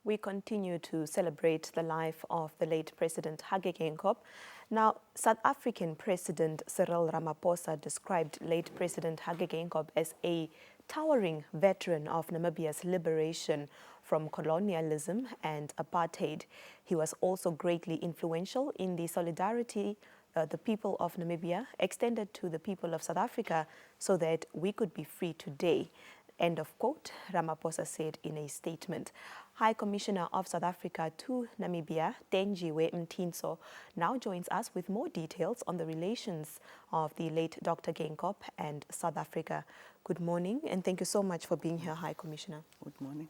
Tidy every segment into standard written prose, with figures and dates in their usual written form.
We continue to celebrate the life of the late President Geingob. Now, South African President Cyril Ramaphosa described late President Geingob as a towering veteran of Namibia's liberation from colonialism and apartheid. He was also greatly influential in the solidarity the people of Namibia extended to the people of South Africa so that we could be free today. End of quote, Ramaphosa said in a statement. High Commissioner of South Africa to Namibia, Thenjiwe Mtintso, now joins us with more details on the relations of the late Dr. Geingob and South Africa. Good morning, and thank you so much for being here, High Commissioner. Good morning.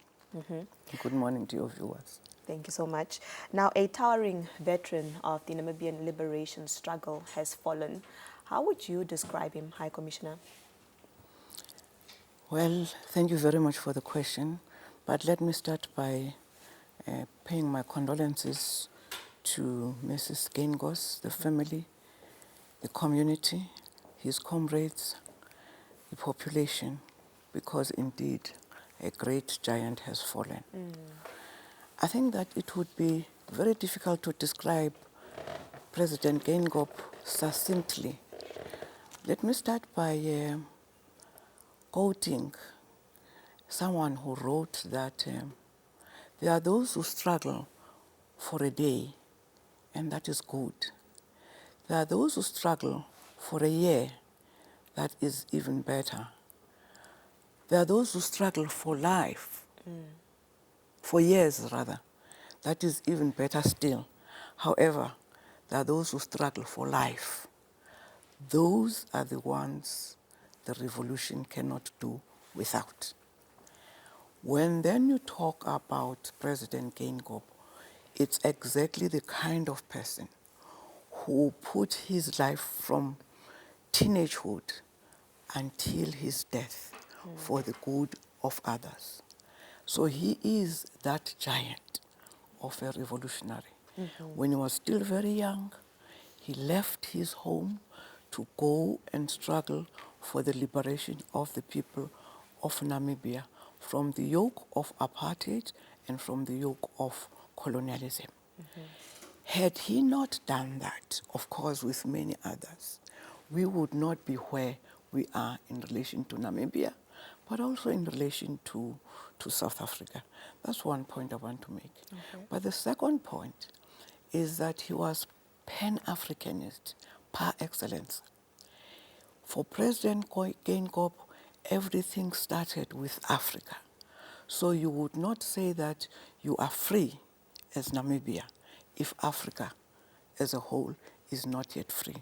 Good morning to your viewers. Thank you so much. Now, a towering veteran of the Namibian liberation struggle has fallen. How would you describe him, High Commissioner? Well, thank you very much for the question. But let me start by paying my condolences to Mrs. Geingob, the family, the community, his comrades, the population, because indeed a great giant has fallen. I think that it would be very difficult to describe President Geingob succinctly. Let me start by quoting someone who wrote that there are those who struggle for a day, and that is good. There are those who struggle for a year, that is even better. There are those who struggle for life, for years rather, that is even better still. However, there are those who struggle for life. Those are the ones the revolution cannot do without. When then you talk about President Geingob, it's exactly the kind of person who put his life from teenagehood until his death for the good of others. So he is that giant of a revolutionary. When he was still very young, he left his home to go and struggle for the liberation of the people of Namibia from the yoke of apartheid and from the yoke of colonialism. Had he not done that, of course with many others, we would not be where we are in relation to Namibia, but also in relation to South Africa. That's one point I want to make. But the second point is that he was Pan-Africanist par excellence. For President Geingob, everything started with Africa. So you would not say that you are free as Namibia if Africa as a whole is not yet free.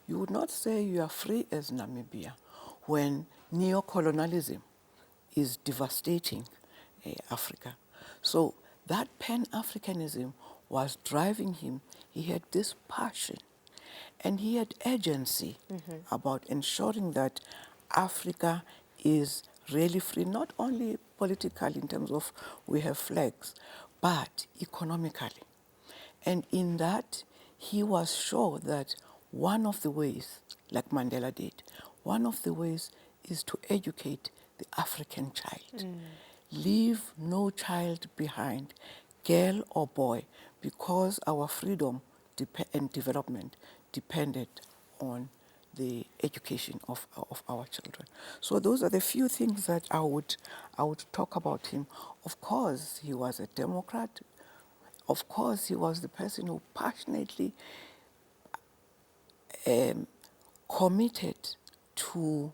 You would not say you are free as Namibia when neocolonialism is devastating Africa. So that Pan-Africanism was driving him. He had this passion and he had agency about ensuring that Africa is really free, not only politically in terms of we have flags, but economically. And in that, he was sure that one of the ways, like Mandela did, one of the ways is to educate the African child. Leave no child behind, girl or boy, because our freedom and development depended on the education of our children. So those are the few things that I would talk about him. Of course, he was a Democrat. Of course, he was the person who passionately committed to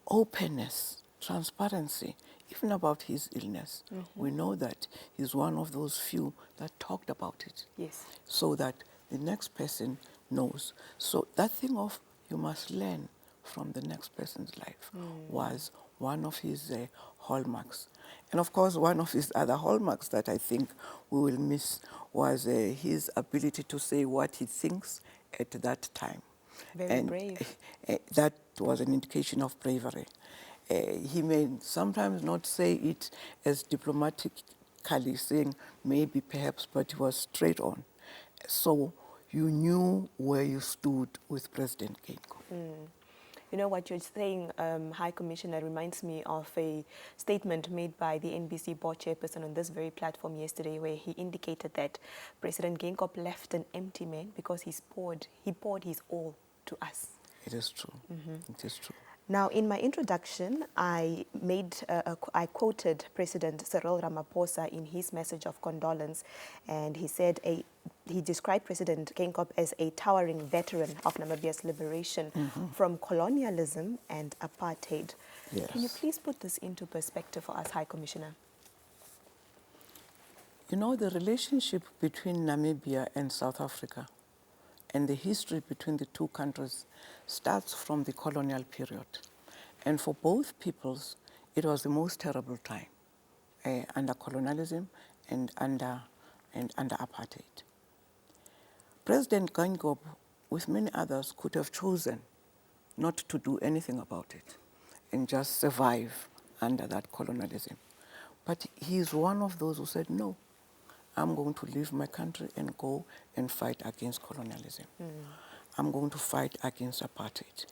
openness, transparency, even about his illness. We know that he's one of those few that talked about it. Yes. So that the next person knows. So that thing of you must learn from the next person's life was one of his hallmarks. And of course, one of his other hallmarks that I think we will miss was his ability to say what he thinks at that time. Very brave. That was an indication of bravery. He may sometimes not say it as diplomatically, saying maybe, perhaps, but he was straight on. So you knew where you stood with President Geingob. You know what you're saying, High Commissioner, reminds me of a statement made by the NBC board chairperson on this very platform yesterday, where he indicated that President Geingob left an empty man because he poured his all to us. It is true. It is true. Now, in my introduction, I quoted President Cyril Ramaphosa in his message of condolence, and he said he described President Geingob as a towering veteran of Namibia's liberation from colonialism and apartheid. Yes. Can you please put this into perspective for us, High Commissioner? You know, the relationship between Namibia and South Africa and the history between the two countries starts from the colonial period. And for both peoples, it was the most terrible time under colonialism and under apartheid. President Geingob, with many others, could have chosen not to do anything about it and just survive under that colonialism. But he is one of those who said, no, I'm going to leave my country and go and fight against colonialism. I'm going to fight against apartheid.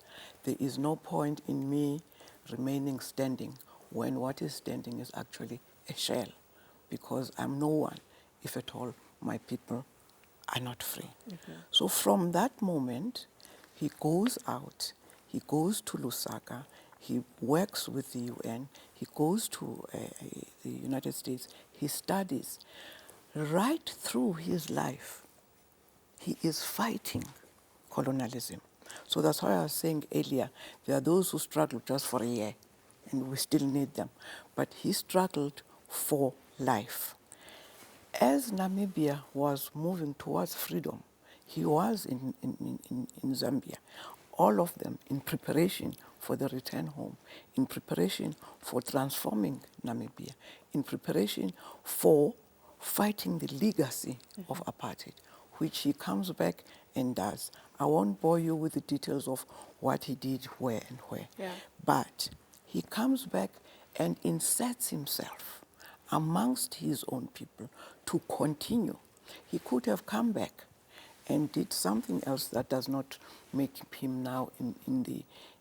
There is no point in me remaining standing when what is standing is actually a shell, because I'm no one if at all my people are not free. So from that moment, he goes out, he goes to Lusaka, he works with the UN, he goes to the United States, he studies. Right through his life, he is fighting colonialism. So that's why I was saying earlier, there are those who struggle just for a year, and we still need them. But he struggled for life. As Namibia was moving towards freedom, he was in Zambia, all of them in preparation for the return home, in preparation for transforming Namibia, in preparation for fighting the legacy of apartheid, which he comes back and does. I won't bore you with the details of what he did, where and where. Yeah. But he comes back and inserts himself amongst his own people to continue. He could have come back and did something else that does not make him now in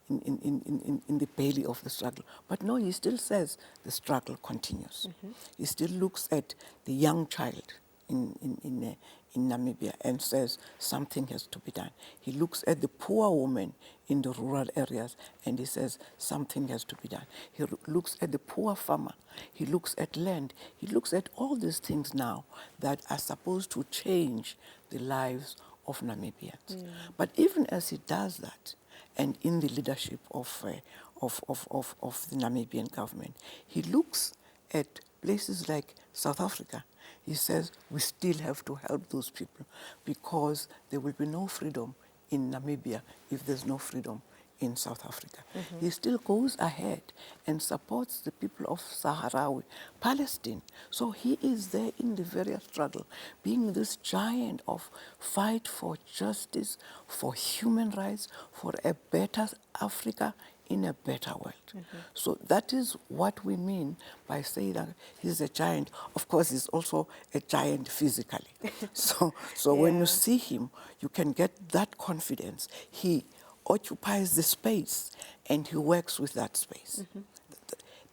the belly of the struggle. But no, he still says the struggle continues. He still looks at the young child in Namibia and says something has to be done. He looks at the poor woman in the rural areas and he says something has to be done. He looks at the poor farmer. He looks at land. He looks at all these things now that are supposed to change the lives of Namibians. But even as he does that, and in the leadership of the Namibian government, he looks at places like South Africa. He says we still have to help those people because there will be no freedom in Namibia if there's no freedom in South Africa. He still goes ahead and supports the people of Sahrawi Palestine. So he is there in the very struggle, being this giant of fight for justice, for human rights, for a better Africa in a better world. So that is what we mean by saying that he's a giant. Of course, he's also a giant physically. So when you see him, you can get that confidence. He occupies the space and he works with that space.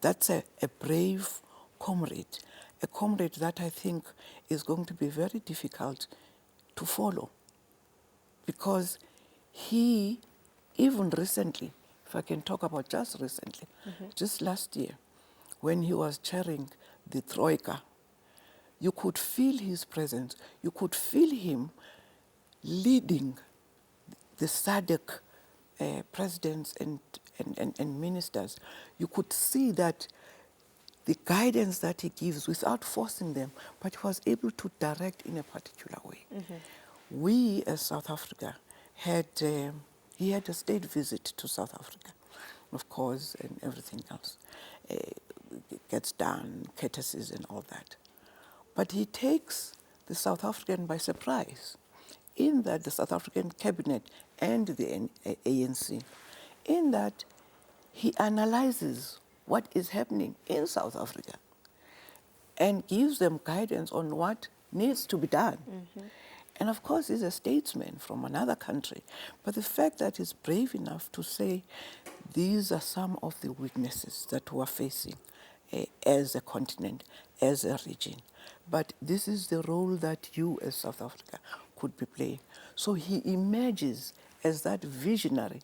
That's a brave comrade, a comrade that I think is going to be very difficult to follow, because he, even recently, if I can talk about just recently, just last year, when he was chairing the Troika, you could feel his presence. You could feel him leading the SADC presidents and ministers. You could see that the guidance that he gives without forcing them, but he was able to direct in a particular way. We, as South Africa, he had a state visit to South Africa, of course, and everything else gets done, courtesies and all that. But he takes the South African by surprise, in that the South African cabinet and the ANC, in that he analyzes what is happening in South Africa and gives them guidance on what needs to be done. And of course, he's a statesman from another country. But the fact that he's brave enough to say these are some of the weaknesses that we're facing as a continent, as a region. But this is the role that you as South Africa could be playing. So he emerges as that visionary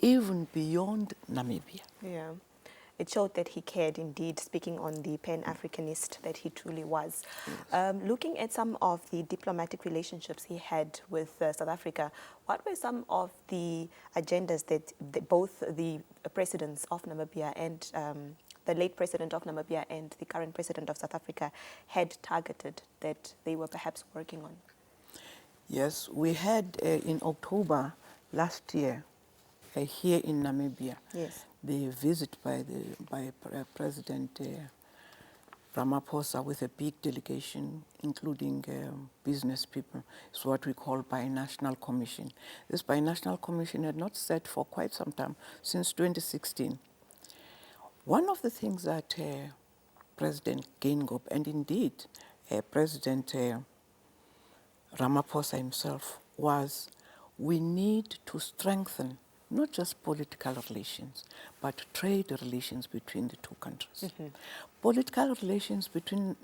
even beyond Namibia. Yeah. It showed that he cared indeed, speaking on the Pan-Africanist that he truly was. Yes. Looking at some of the diplomatic relationships he had with South Africa, what were some of the agendas that both the presidents of Namibia and the late president of Namibia and the current president of South Africa had targeted that they were perhaps working on? Yes, we had in October last year, here in Namibia, Yes. the visit by President Ramaphosa with a big delegation, including business people. It's what we call binational commission. This binational commission had not sat for quite some time, since 2016. One of the things that President Geingob, and indeed President Ramaphosa himself, was we need to strengthen not just political relations, but trade relations between the two countries. Mm-hmm. Political relations between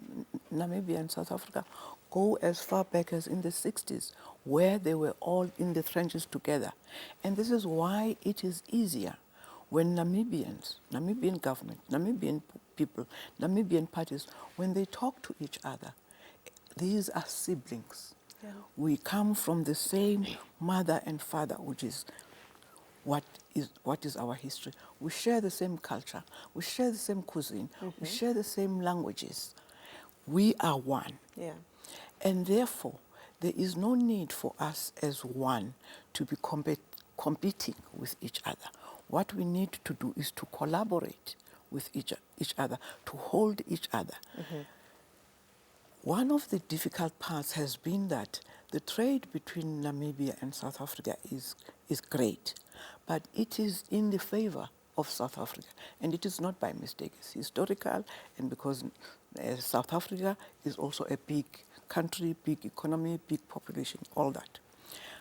Namibia and South Africa go as far back as in the 60s, where they were all in the trenches together. And this is why it is easier when Namibians, Namibian government, Namibian people, Namibian parties, when they talk to each other, these are siblings. Yeah. We come from the same mother and father, which is what is our history. We share the same culture. We share the same cuisine. Mm-hmm. We share the same languages. We are one. Yeah. And therefore, there is no need for us as one to be competing with each other. What we need to do is to collaborate with each other, to hold each other. Mm-hmm. One of the difficult parts has been that the trade between Namibia and South Africa is great, but it is in the favor of South Africa, and it is not by mistake. It's historical, and because South Africa is also a big country, big economy, big population, all that.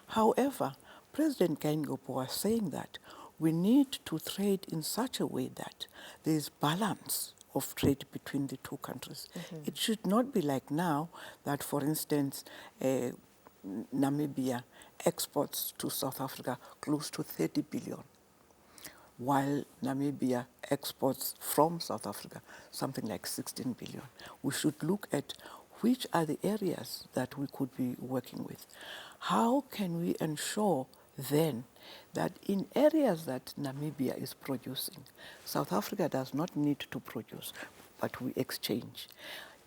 However, President Geingob was saying that we need to trade in such a way that there is balance of trade between the two countries. Mm-hmm. It should not be like now that, for instance, Namibia exports to South Africa close to 30 billion, while Namibia exports from South Africa something like 16 billion. We should look at which are the areas that we could be working with. How can we ensure then that in areas that Namibia is producing, South Africa does not need to produce, but we exchange.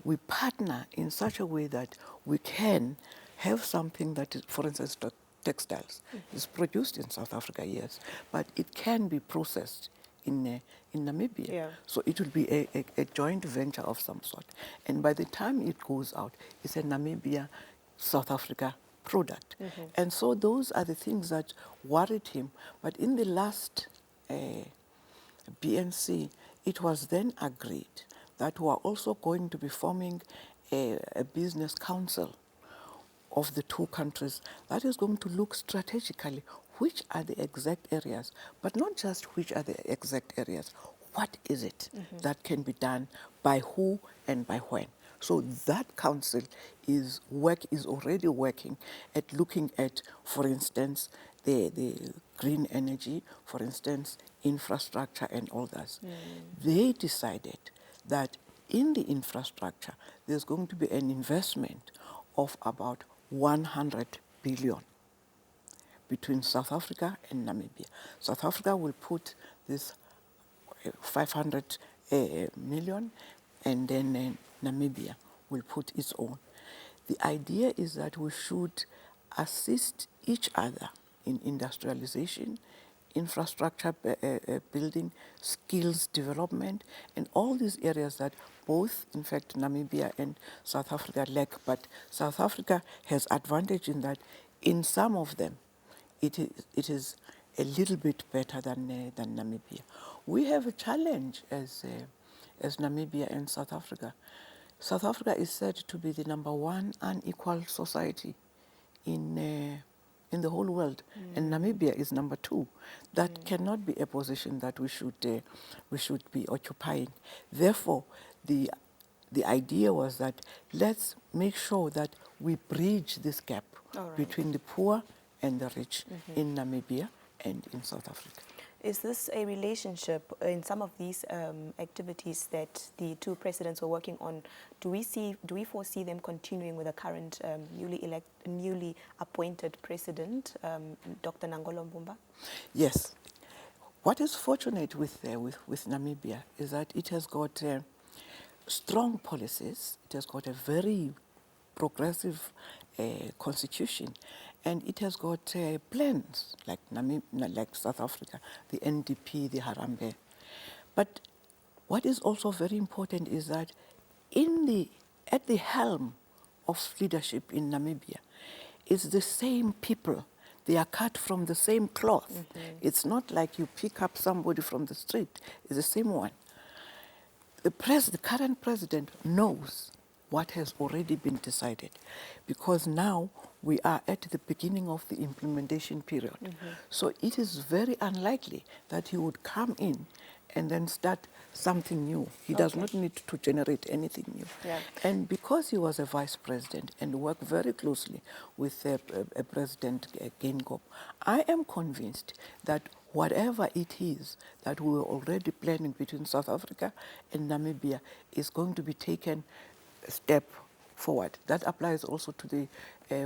We partner in such a way that we can have something that is, for instance, textiles. Mm-hmm. Is produced in South Africa, yes, but it can be processed in Namibia. Yeah. So it will be a joint venture of some sort. And by the time it goes out, it's a Namibia-South Africa product. Mm-hmm. And so those are the things that worried him. But in the last BNC, it was then agreed that we are also going to be forming a business council of the two countries that is going to look strategically which are the exact areas, but not just which are the exact areas, what is it mm-hmm. that can be done by who and by when. So that council is already working at looking at, for instance, the green energy, for instance, infrastructure and all that. Mm. They decided that in the infrastructure, there's going to be an investment of about 100 billion between South Africa and Namibia. South Africa will put this 500 million, and then Namibia will put its own. The idea is that we should assist each other in industrialization, infrastructure building, skills development, and all these areas that both, in fact, Namibia and South Africa lack. But South Africa has advantage in that in some of them, it is a little bit better than Namibia. We have a challenge as Namibia and South Africa. South Africa is said to be the #1 unequal society in the whole world, and Namibia is number 2. That cannot be a position that we should be occupying. Therefore, the idea was that let's make sure that we bridge this gap between the poor and the rich in Namibia and in South Africa. Is this a relationship in some of these activities that the two presidents were working on? Do we foresee them continuing with the current newly appointed president, Dr. Nangolo Mbumba? Yes. What is fortunate with Namibia is that it has got strong policies. It has got a very progressive constitution, and it has got plans like like South Africa, the NDP, the Harambee. But what is also very important is that at the helm of leadership in Namibia is the same people. They are cut from the same cloth. It's not like you pick up somebody from the street. It's the same one. The current president knows what has already been decided, because now we are at the beginning of the implementation period. So it is very unlikely that he would come in and then start something new. He does not need to generate anything new. Yeah. And because he was a vice president and worked very closely with President Geingob, I am convinced that whatever it is that we were already planning between South Africa and Namibia is going to be taken a step forward. That applies also to the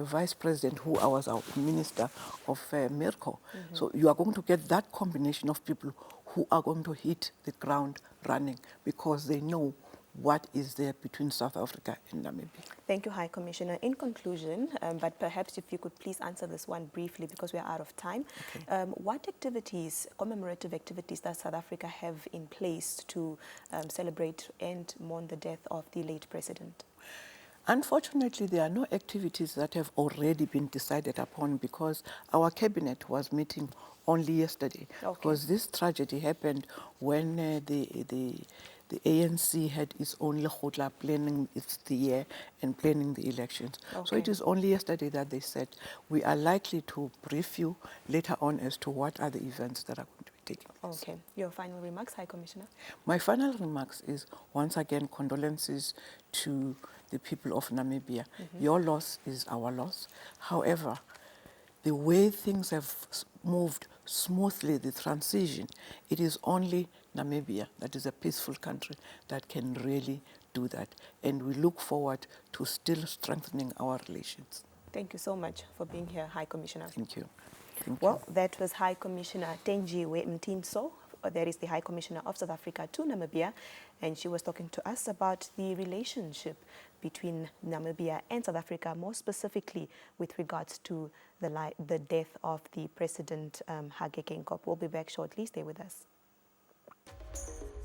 vice president, who was our minister of Merco. So you are going to get that combination of people who are going to hit the ground running because they know what is there between South Africa and Namibia. Thank you, High Commissioner. In conclusion, but perhaps if you could please answer this one briefly because we are out of time. Okay. What activities, commemorative activities, does South Africa have in place to celebrate and mourn the death of the late president? Unfortunately, there are no activities that have already been decided upon because our cabinet was meeting only yesterday. Okay. Because this tragedy happened when the ANC had its own Lekgotla planning its year and planning the elections. Okay. So it is only yesterday that they said, we are likely to brief you later on as to what are the events that are going to be taking place. Okay. Your final remarks, High Commissioner? My final remarks is, once again, condolences to the people of Namibia. Your loss is our loss. However, the way things have moved smoothly, the transition, it is only Namibia, that is a peaceful country, that can really do that. And we look forward to still strengthening our relations. Thank you so much for being here, High Commissioner. Thank you. Well, that was High Commissioner Thenjiwe Mtintso. That is the High Commissioner of South Africa to Namibia, and she was talking to us about the relationship between Namibia and South Africa, more specifically with regards to the death of the President Hage Geingob. We'll be back shortly. Stay with us.